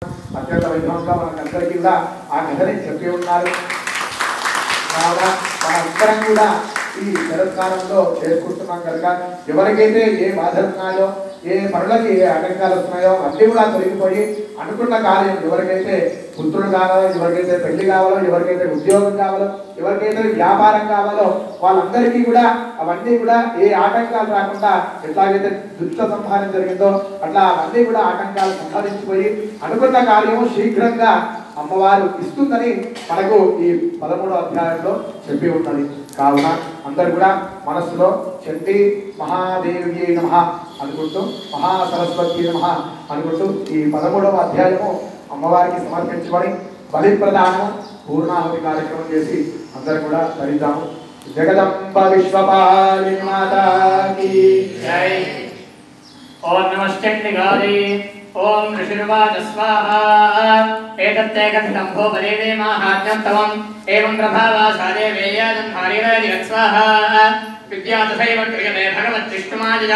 అత్యంత వైభవంగా మనకందరికీ కూడా ఆ కథని చెప్పి ఉన్నారు. కావున మనందరం కూడా ఈ శరత్కాలంలో చేసుకుంటున్నాం కనుక ఎవరికైతే ఏ బాధలు ఉన్నాయో, ఏ పనులకి ఏ ఆటంకాలు వస్తున్నాయో అన్నీ కూడా తొలగిపోయి అనుకున్న కార్యం ఎవరికైతే పుత్రుడు కావాలో, ఎవరికైతే పెళ్లి కావాలో, ఎవరికైతే ఉద్యోగం కావాలో, ఎవరికైతే వ్యాపారం కావాలో వాళ్ళందరికీ కూడా అవన్నీ కూడా ఏ ఆటంకాలు రాకుండా ఎట్లాగైతే దుష్ట సంహారం జరిగిందో అట్లా అవన్నీ కూడా ఆటంకాలు సంహరించిపోయి అనుకున్న కార్యము శీఘ్రంగా అమ్మవారు ఇస్తుందని మనకు ఈ 13వ అధ్యాయంలో చెప్పి ఉన్నది. కావున అందరు కూడా మనస్సులో చండీ మహాదేవి నమః అనుకుంటూ, మహాసరస్వతి నమః అనుకుంటూ ఈ 13వ అధ్యాయము అమ్మవారికి సమర్పించబడి బలి ప్రదానం పూర్ణాహుతి కార్యక్రమం చేసి అందరు కూడా ధరిద్దాము. జగదంబ విశ్వపాలిని మాతాకి జై. ఓం నమశ్చండిగారి ఓం ఋషిర్వాచ స్వాహా. ఏతత్తే కథితం భూపదేవే మాహాత్మ్యం తవం ఏవం ప్రభావాసాదే వేయాదం హారిరాది స్వాహా. విద్యా తథైవ క్రియతే భగవద్విష్ణుమాయ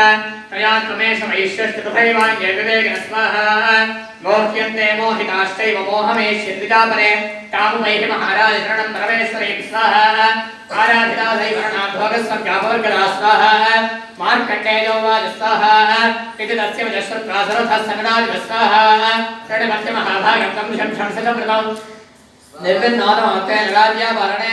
తయా త్వమేష వైశ్యస్య తథైవాన్యేవివేకిన స్వాహా. మోహ్యంతే మోహితాశ్చైవ మోహమేష్యద్విజాపరే తాముమైహి మహారాజ శరణం పరమేశ్వరే స్వాహా. ఆరాధితా దైవరణాద్భోగస్వజ్ఞాపవర్గదా స్వాహా. మార్కండేయో వాచ స్వాహా. ఇది తస్య వజశ్రుత్వాసరథः సంగడాదివ స్వాహా. శరణమత్య మహాభాగం తం శంసకృతం నిర్విన్నోదమోక్తే నరాజ్యాపరణే